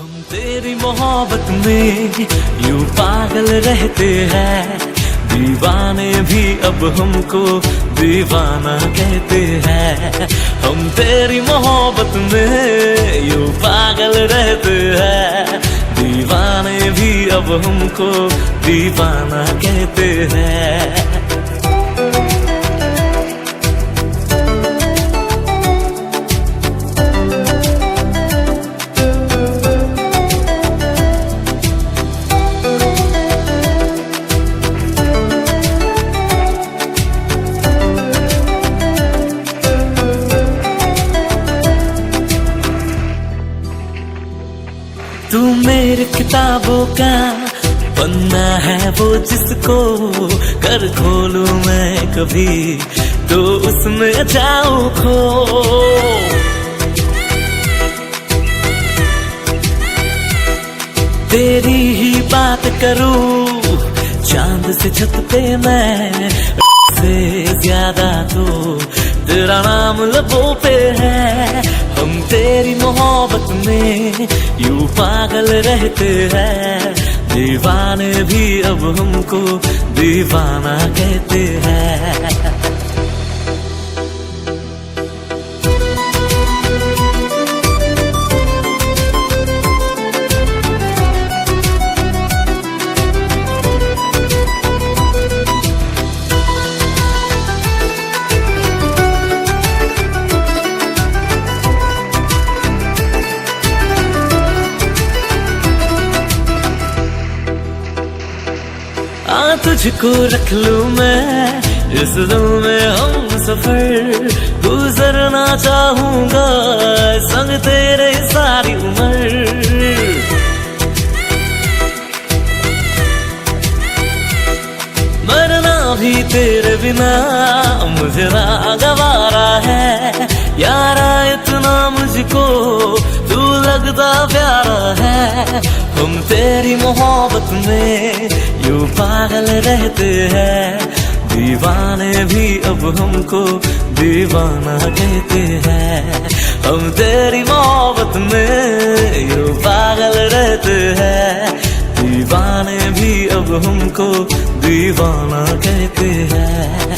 हम तेरी मोहब्बत में यूं पागल रहते हैं, दीवाने भी अब हमको दीवाना कहते हैं। हम तेरी मोहब्बत में यूं पागल रहते हैं, दीवाने भी अब हमको दीवाना कहते हैं। तू मेरी किताबों का पन्ना है वो जिसको कर खोलूं मैं कभी तो उसमें जाऊं खो। तेरी ही बात करूं चांद से छत पे मैं, से ज्यादा तो तेरा नाम लबों पे है। हम तेरी मोहब्बत में यूं पागल रहते हैं, दीवाने भी अब हमको दीवाना कहते हैं। तुझको रख लूं मैं इस दिल में हम सफर, गुजरना चाहूंगा संग तेरे सारी उम्र। मरना भी तेरे बिना मुझे ना गवारा है, यारा इतना मुझको तू लगता प्यारा है। हम तेरी मोहब्बत में यूं पागल रहते हैं, दीवाने भी अब हमको दीवाना कहते हैं। हम तेरी मोहब्बत में यूं पागल रहते हैं, दीवाने भी अब हमको दीवाना कहते हैं।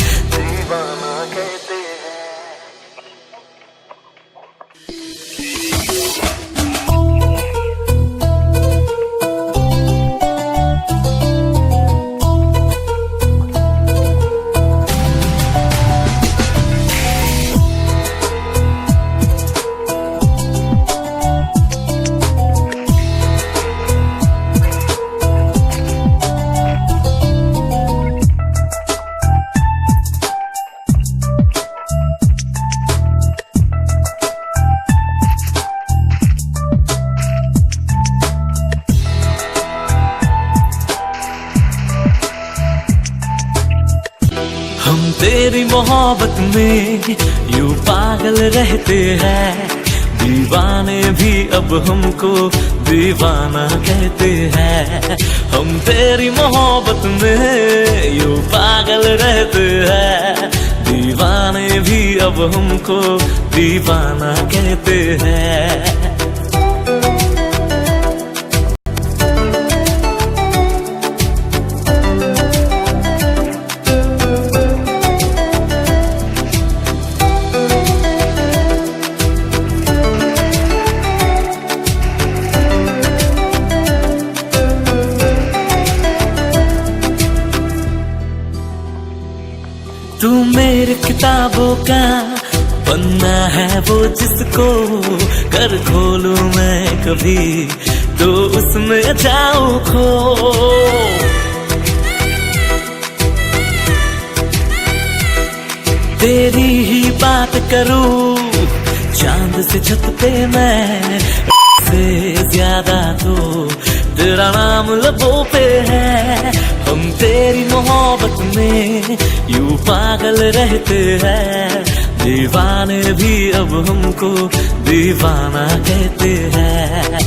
हम तेरी मोहब्बत में यूं पागल रहते हैं, दीवाने भी अब हमको दीवाना कहते हैं। हम तेरी मोहब्बत में यूं पागल रहते हैं, दीवाने भी अब हमको दीवाना कहते हैं। तू मेरी किताबों का पन्ना है वो जिसको कर खोलूं मैं कभी तो उसमें जाऊं खो। तेरी ही बात करूं चांद से छत पे मैं, से ज्यादा तो तेरा नाम लबों पे है। हम तेरी मोहब्बत में यूं पागल रहते हैं, दीवाने भी अब हमको दीवाना कहते हैं।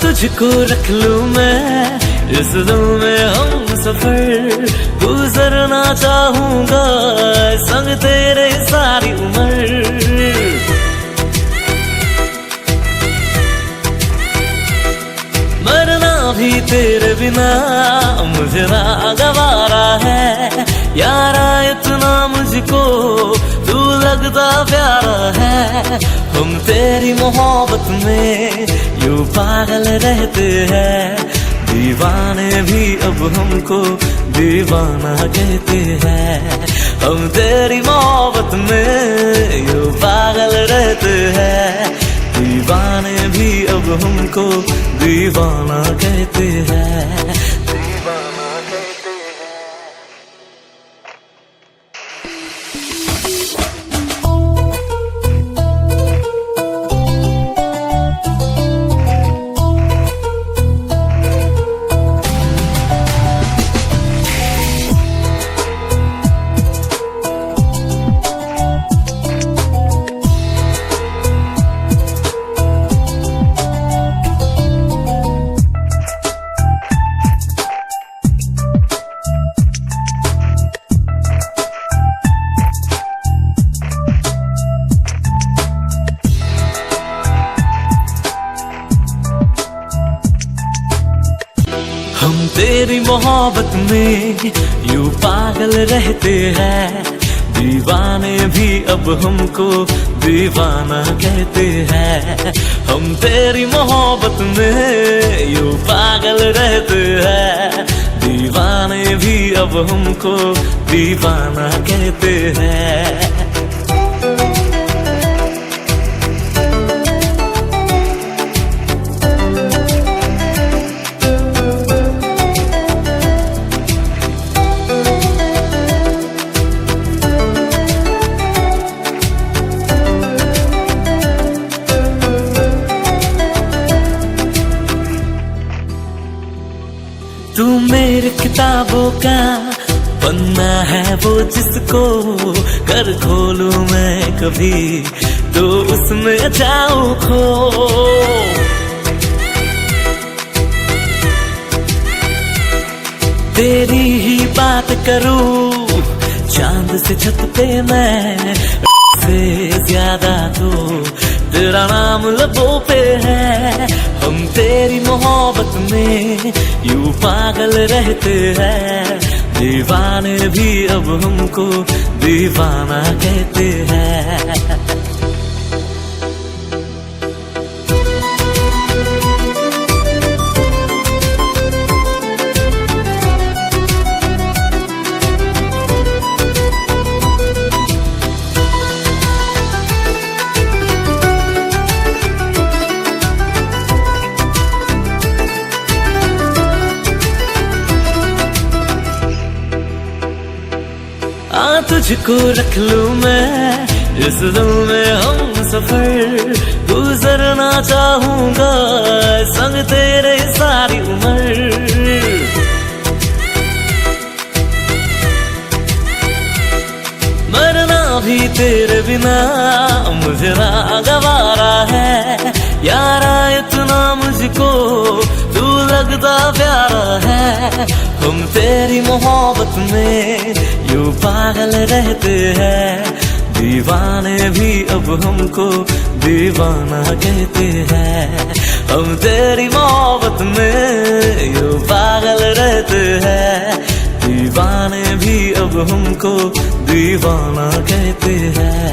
तुझको रख लूं मैं इस दिल में हम सफर, गुजरना चाहूंगा संग तेरे सारी उम्र। मरना भी तेरे बिना मुझे नागवारा है, यारा इतना मुझको तू लगता प्यारा है। हम तेरी मोहब्बत में यूं पागल रहते हैं, दीवाने भी अब हमको दीवाना कहते हैं। हम तेरी मोहब्बत में यूं पागल रहते हैं, दीवाने भी अब हमको दीवाना कहते हैं। हम तेरी मोहब्बत में यूं पागल रहते हैं, दीवाने भी अब हमको दीवाना कहते हैं। हम तेरी मोहब्बत में यूं पागल रहते हैं, दीवाने भी अब हमको दीवाना कहते हैं। तू मेरी किताबों का पन्ना है वो जिसको कर खोलूं मैं कभी तो उसमें जाऊं खो। तेरी ही बात करूं चांद से छत पे मैं, से ज्यादा तो तेरा नाम लबों पे है। हम तेरी मोहब्बत में यूं पागल रहते हैं, दीवाने भी अब हमको दीवाना कहते हैं। तुझको रख लूं मैं इस दिल में हम सफर, गुजरना चाहूंगा संग तेरे सारी उम्र। मरना भी तेरे बिना मुझे नागवारा है, यारा इतना मुझको तू लगता प्यारा है। हम तेरी मोहब्बत में यूं पागल रहते हैं, दीवाने भी अब हमको दीवाना कहते हैं। हम तेरी मोहब्बत में यूं पागल रहते हैं, दीवाने भी अब हमको दीवाना कहते हैं।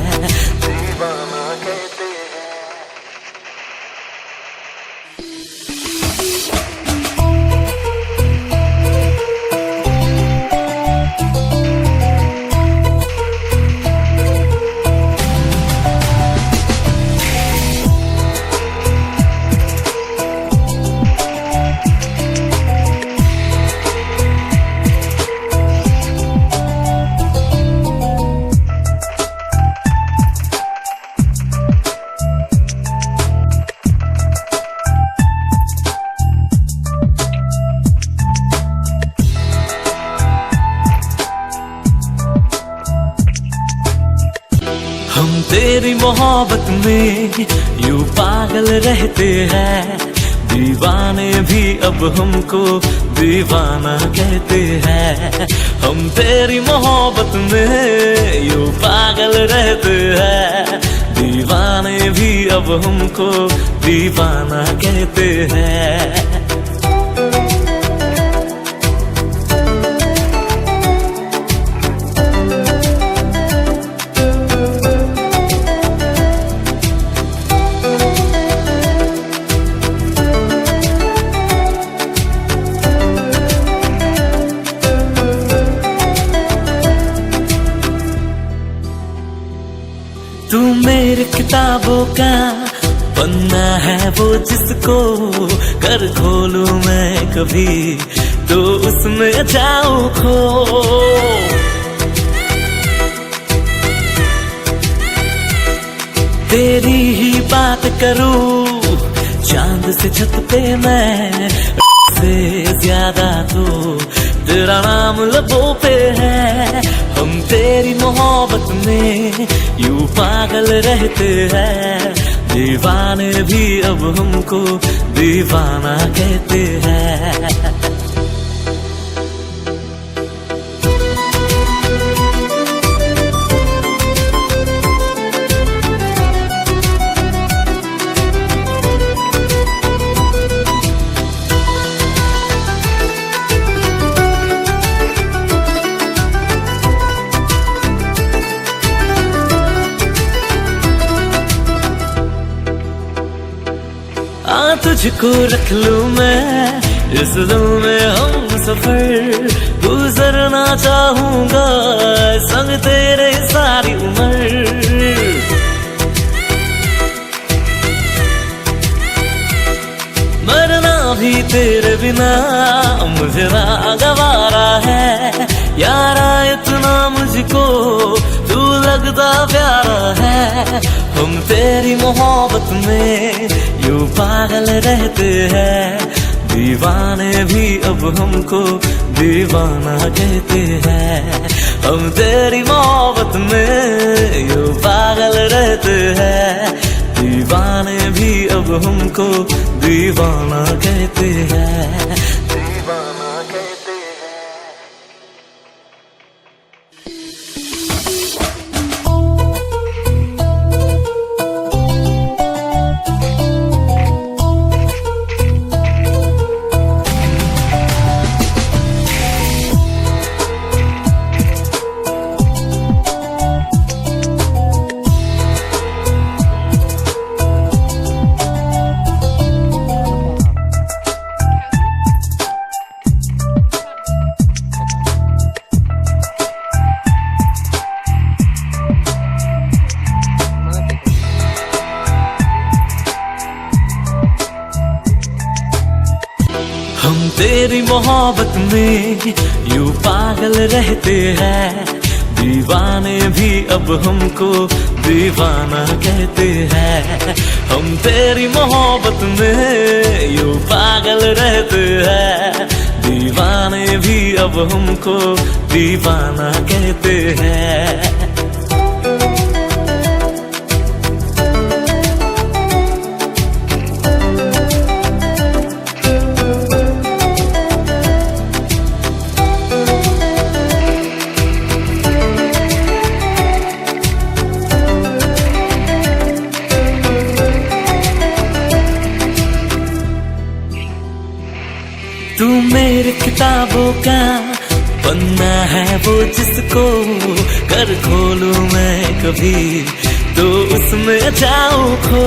हम तेरी मोहब्बत में यूं पागल रहते हैं, दीवाने भी अब हमको दीवाना कहते हैं। हम तेरी मोहब्बत में यूं पागल रहते हैं। दीवाने भी अब हमको दीवाना कहते हैं। तू मेरे किताबों का पन्ना है वो जिसको कर खोलूं मैं कभी तो उसमें जाऊं खो। तेरी ही बात करूं चांद से छत पे मैं, से ज्यादा तो तेरा नाम लबों पे है। हम तेरी मोहब्बत में यूं पागल रहते हैं। दीवाने भी अब हमको दीवाना कहते हैं। तुझको रख लूं मैं इस दिल में हम सफर, गुजरना चाहूंगा संग तेरे सारी उम्र। मरना भी तेरे बिना मुझे ना गवारा है। यारा इतना मुझको तू लगता प्यारा है। हम तेरी मोहब्बत में यूं पागल रहते हैं। दीवाने भी अब हमको दीवाना कहते हैं। हम तेरी मोहब्बत में यूं पागल रहते हैं। दीवाने भी अब हमको दीवाना कहते हैं। दीवाना कहते हैं। हम तेरी मोहब्बत में यूं पागल रहते हैं। दीवाने भी अब हमको दीवाना कहते हैं। हम तेरी मोहब्बत में यूं पागल रहते हैं। दीवाने भी अब हमको दीवाना कहते हैं। तू मेरे किताबों का पन्ना है वो जिसको कर खोलूं मैं कभी तो उसमें जाऊं खो।